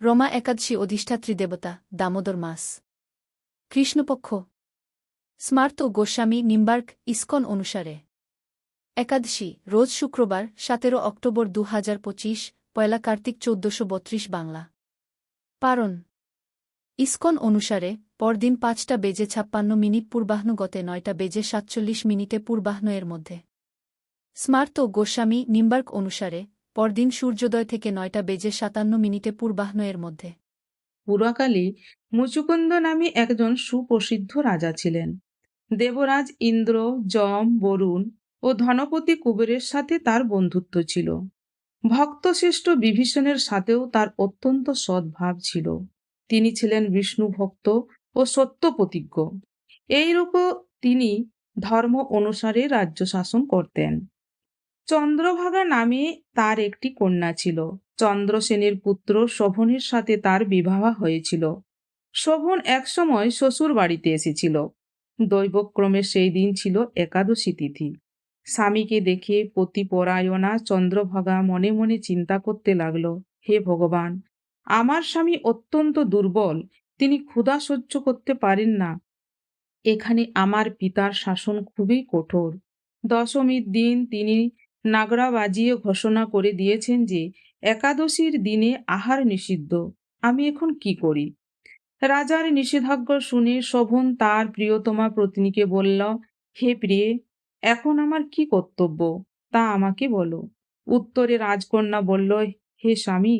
রমা একাদশী অধিষ্ঠাত্রী দেবতা, দামোদর মাস, কৃষ্ণপক্ষ। স্মার্ত গোস্বামী নিম্বার্ক ইস্কন অনুসারে একাদশী রোজ শুক্রবার 17 অক্টোবর 2025, পয়লা কার্তিক 1432 বাংলা। পারণ ইস্কন অনুসারে পরদিন 5:56 পূর্বাহ্ন গতে 9:47 পূর্বাহ্ন এর মধ্যে। স্মার্ত গোস্বামী নিম্বার্ক অনুসারে পরদিন সূর্যোদয় থেকে 9:57 পূর্বাহ্ন এর মধ্যে। পুরাকালে মুচুকুন্দ নামে একজন সুপ্রসিদ্ধ রাজা ছিলেন। দেবরাজ ইন্দ্র, যম, বরুণ ও ধনপতি কুবেরের সাথে তার বন্ধুত্ব ছিল। ভক্তশ্রেষ্ঠ বিভীষণের সাথেও তার অত্যন্ত সদ্ভাব ছিল। তিনি ছিলেন বিষ্ণু ভক্ত ও সত্য প্রতিজ্ঞ। এইরূপ তিনি ধর্ম অনুসারে রাজ্য শাসন করতেন। চন্দ্রভাগা নামে তার একটি কন্যা ছিল। চন্দ্রসেনের পুত্র শোভনের সাথে তার বিবাহ হয়েছিল। শোভন একসময় শ্বশুর বাড়িতে এসেছিল। দৈবক্রমে সেই দিন ছিল একাদশী তিথি। স্বামীকে দেখে পতিপরায়ণা চন্দ্রভাগা মনে মনে চিন্তা করতে লাগল, হে ভগবান, আমার স্বামী অত্যন্ত দুর্বল, তিনি ক্ষুধা সহ্য করতে পারেন না। এখানে আমার পিতার শাসন খুবই কঠোর। দশমীর দিন তিনি নাগরা বাজিয়ে ঘোষণা করে দিয়েছেন যে একাদশীর দিনে আহার নিষিদ্ধ। আমি এখন কি করি? রাজার নিষেধাজ্ঞা শুনে শোভন তার প্রিয়তমা পত্নীকে বলল, হে প্রিয়ে, এখন আমার কি কর্তব্য তা আমাকে বলো। উত্তরে রাজকন্যা বলল, হে স্বামী,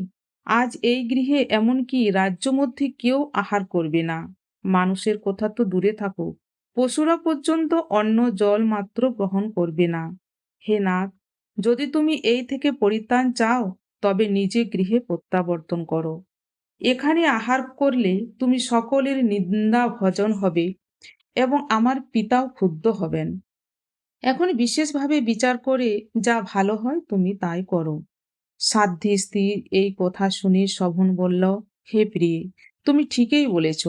আজ এই গৃহে এমনকি রাজ্য মধ্যে কেউ আহার করবে না। মানুষের কথা তো দূরে থাকুক, পশুরা পর্যন্ত অন্ন জল মাত্র গ্রহণ করবে না। হে নাগ, যদি তুমি এই থেকে পরিত্রাণ চাও তবে নিজে গৃহে প্রত্যাবর্তন করো। এখানে আহার করলে তুমি সকলের নিন্দা ভজন হবে এবং আমার পিতাও ক্ষুব্ধ হবেন। এখন বিশেষভাবে বিচার করে যা ভালো হয় তুমি তাই করো। সাধ্বী স্ত্রীর এই কথা শুনে শোভন বলল, হে প্রিয়ে, তুমি ঠিকই বলেছ,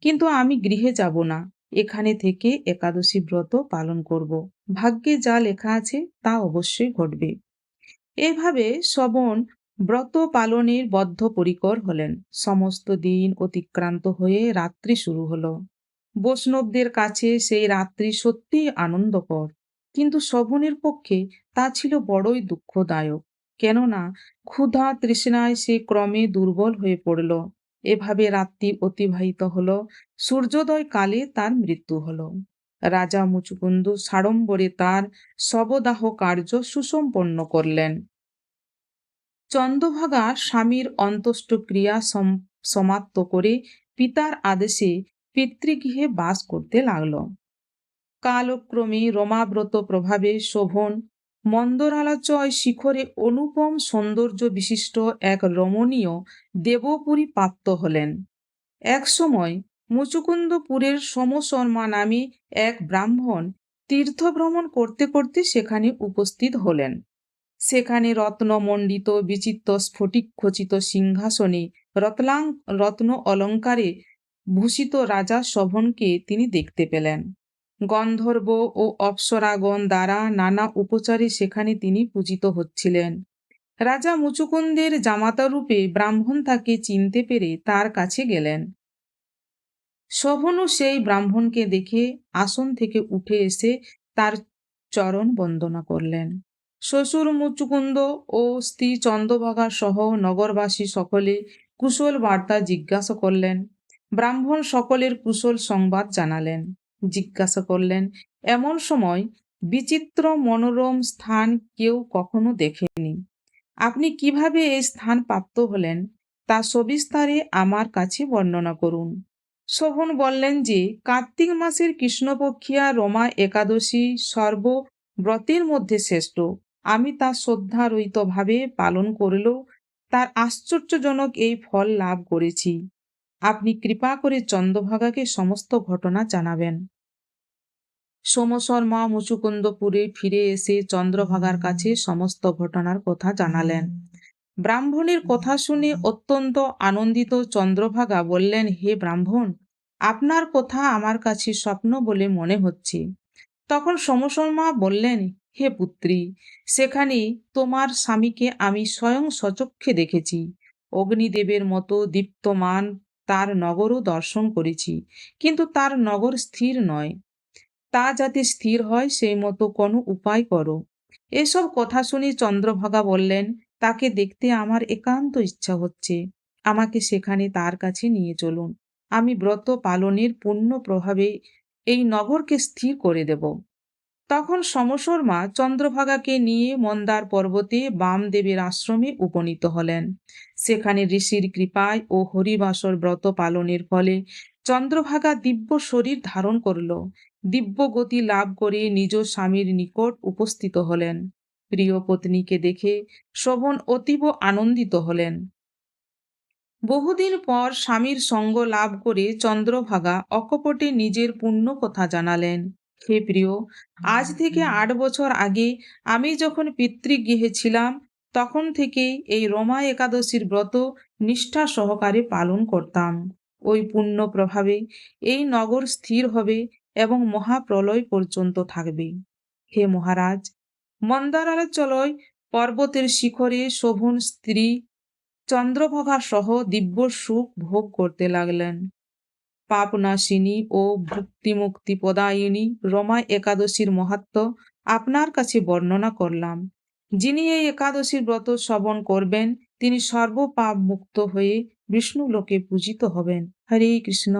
কিন্তু আমি গৃহে যাব না, এখানে থেকে একাদশী ব্রত পালন করব। ভাগ্যে যা লেখা আছে তা অবশ্যই ঘটবে। এভাবে শোভন ব্রত পালনের বদ্ধপরিকর হলেন। সমস্ত দিন অতিক্রান্ত হয়ে রাত্রি শুরু হলো। বৈষ্ণবদের কাছে সেই রাত্রি সত্যিই আনন্দকর, কিন্তু শোভনের পক্ষে তা ছিল বড়ই দুঃখদায়ক। কেননা ক্ষুধা তৃষ্ণায় সে ক্রমে দুর্বল হয়ে পড়ল। এভাবে রাত্রি অতিবাহিত হলো। সূর্যোদয় কালে তার মৃত্যু হলো। রাজা মুচুকুন্দ সাড়ম্বরে তার শবদাহ কার্য সুসম্পন্ন করলেন। চন্দ্রভাগা স্বামীর অন্ত্যেষ্টিক্রিয়া সমাপ্ত করে পিতার আদেশে পিতৃগৃহে বাস করতে লাগল। কালক্রমে রমাব্রত প্রভাবে শোভন মন্দরালচয় শিখরে অনুপম সৌন্দর্য বিশিষ্ট এক রমণীয় দেবপুরী প্রাপ্ত হলেন। একসময় মুচুকুন্দপুরের সোমশর্মা নামে এক ব্রাহ্মণ তীর্থভ্রমণ করতে করতে সেখানে উপস্থিত হলেন। সেখানে রত্নমণ্ডিত বিচিত্র স্ফটিক খচিত সিংহাসনে রত্ন অলঙ্কারে ভূষিত রাজা শোভনকে তিনি দেখতে পেলেন। গন্ধর্ব ও অপ্সরাগণ দ্বারা নানা উপচারে সেখানে তিনি পূজিত হচ্ছিলেন। রাজা মুচুকুন্দের জামাতারূপে ব্রাহ্মণ তাকে চিনতে পেরে তার কাছে গেলেন। শোভনও সেই ব্রাহ্মণকে দেখে আসন থেকে উঠে এসে তার চরণ বন্দনা করলেন। শ্বশুর মুচুকুন্দ ও স্ত্রী চন্দ্রভাগা সহ নগরবাসী সকলে কুশল বার্তা জিজ্ঞাসা করলেন। ব্রাহ্মণ সকলের কুশল সংবাদ জানালেন। জিজ্ঞাসা করলেন, এমন সময় বিচিত্র মনোরম স্থান কেউ কখনো দেখেনি, আপনি কিভাবে এই স্থান প্রাপ্ত হলেন তা সবিস্তারে আমার কাছে বর্ণনা করুন। শোভন বললেন যে কার্তিক মাসের কৃষ্ণপক্ষিয়া রমা একাদশী সর্বব্রতের মধ্যে শ্রেষ্ঠ। আমি তা শ্রদ্ধারহিতভাবে পালন করলেও তার আশ্চর্যজনক এই ফল লাভ করেছি। আপনি কৃপা করে চন্দ্রভাগাকে সমস্ত ঘটনা জানাবেন। সোমশর্মা মুচুকুন্দপুরে ফিরে এসে চন্দ্রভাগার কাছে সমস্ত ঘটনার কথা জানালেন। ব্রাহ্মণের কথা শুনে অত্যন্ত আনন্দিত চন্দ্রভাগা বললেন, হে ব্রাহ্মণ, আপনার কথা আমার কাছে স্বপ্ন বলে মনে হচ্ছে। তখন সোমশর্মা বললেন, হে পুত্রী, সেখানে তোমার স্বামীকে আমি স্বয়ং স্বচক্ষে দেখেছি। অগ্নিদেবের মতো দীপ্তমান তার নগরও দর্শন করেছি, কিন্তু তার নগর স্থির নয়। তা যাতে স্থির হয় সেই মতো কোনো উপায় করো। এসব কথা শুনে চন্দ্রভাগা বললেন, তাকে দেখতে আমার একান্ত ইচ্ছা হচ্ছে, আমাকে সেখানে তার কাছে নিয়ে চলুন। আমি ব্রত পালনের পূর্ণ প্রভাবে এই নগরকে স্থির করে দেব। তখন সমসর মা চন্দ্রভাগাকে নিয়ে মন্দার পর্বতে বামদেবের আশ্রমে উপনীত হলেন। সেখানে ঋষির কৃপায় ও হরিবাসর ব্রত পালনের ফলে চন্দ্রভাগা দিব্য শরীর ধারণ করল। দিব্য গতি লাভ করে নিজ স্বামীর নিকট উপস্থিত হলেন। প্রিয় পত্নীকে দেখে শোভন অতীব আনন্দিত হলেন। বহুদিন পর স্বামীর সঙ্গ লাভ করে চন্দ্রভাগা অকপটে নিজের পুণ্য কথা জানালেন। হে প্রিয়, আজ থেকে 8 বছর আগে আমি যখন পিতৃগৃহে ছিলাম, তখন থেকেই এই রমা একাদশীর ব্রত নিষ্ঠা সহকারে পালন করতাম। ওই পুণ্য প্রভাবে এই নগর স্থির হবে এবং মহাপ্রলয় পর্যন্ত থাকবে। হে মহারাজ, মন্দারাচলয় পর্বতের শিখরে শোভন স্ত্রী চন্দ্রভাগা সহ দিব্য সুখ ভোগ করতে লাগলেন। পাপনাশিনী ও ভুক্তিমুক্তি প্রদায়িনী রমা একাদশীর মাহাত্ম্য আপনার কাছে বর্ণনা করলাম। যিনি এই একাদশীর ব্রত শ্রবণ করবেন, তিনি সর্বপাপ মুক্ত হয়ে বিষ্ণু লোকে পূজিত হবেন। হরে কৃষ্ণ।